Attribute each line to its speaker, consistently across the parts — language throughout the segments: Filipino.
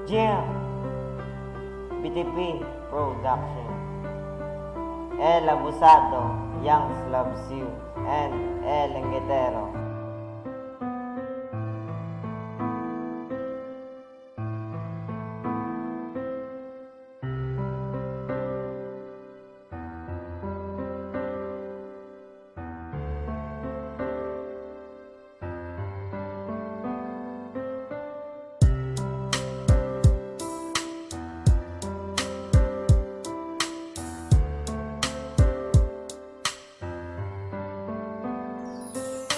Speaker 1: Jim BTP Production. El Abusado, Young Loves You, and El Enguetero.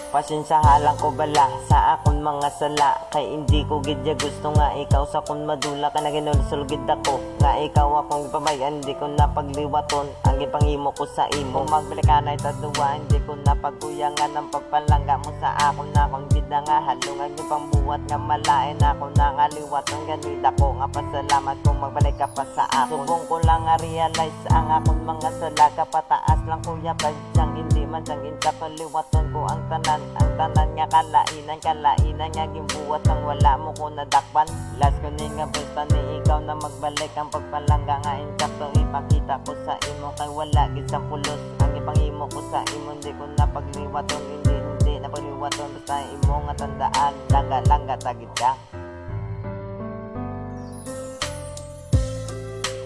Speaker 1: Pasensyahalan ko bala sa akong mga sala, kay hindi ko gidya gusto nga ikaw sa kun madula ka na ginulsulgid ako nga ikaw akong ipabayan, hindi ko napagliwaton ang ipangimo ko sa imo. Magbalik ka na itaduwa, hindi ko napagkuyangan ang pagpalangga mo sa akon na akong gida nga halungan yung pambuhat nga malain ako na nga liwaton. Ganit ako nga pasalamat kung magbalik ka pa sa akon. Subong ko lang nga realize ang akong mga sala, kapataas lang kuya badyang hindi man dyang inta paliwaton ko ang tanan nga kalainan nga gimbuhat ang wala mo ko nadakpan. Last ko ni nga basta ni ikaw na magbalik ang pagpalangga nga intak to ipakita ko sa imo, kay wala gid sa pulos ang ipangimo ko sa imo. Hindi ko napagliwaton, hindi napagliwaton, basta imo nga tandaan langga tagid ka.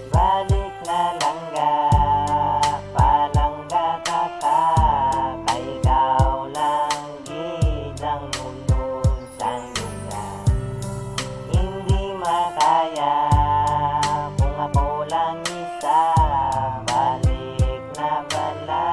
Speaker 1: Balik na langga palangga ka, kay ikaw lang gid ang ulod sang lugar. Hindi makaya kung ako lang isa, balik na bala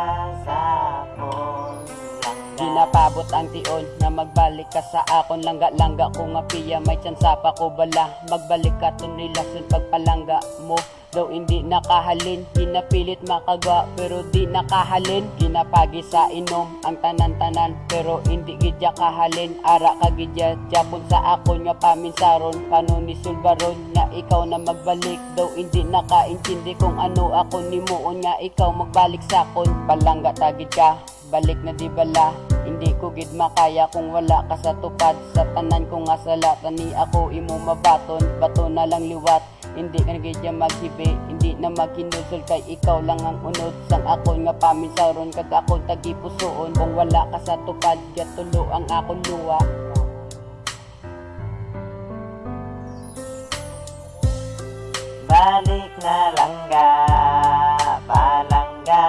Speaker 1: sa akon langga.
Speaker 2: Ginapabot ang tion na magbalik ka sa akon langga ko nga piya, may tsansa pa ko bala magbalik ka to nilason pagpalangga mo. Daw hindi nakahalin, ginapilit makaga pero di nakahalin. Ginapagi sa inom ang tanan-tanan pero hindi gidya kahalin. Ara ka gidya japon sa akon nga paminsaron, kanuni sulbaron nga ikaw na magbalik. Daw hindi nakaintindi kung ano ako nimuon nga ikaw magbalik sa akon. Palangga tagid ka, balik na di bala. Hindi ko gid makaya kung wala ka sa tupad. Sa tanan ko nga sala, tani ako imo mabaton. Bato na lang liwat, hindi ka nagidya maghibi, hindi na maghinusol, kay ikaw lang ang unod sang akon nga paminsaron, kag akon tagipusoon. Kung wala ka sa tupad, gatulo ang akon luwa.
Speaker 1: Balik na langga palangga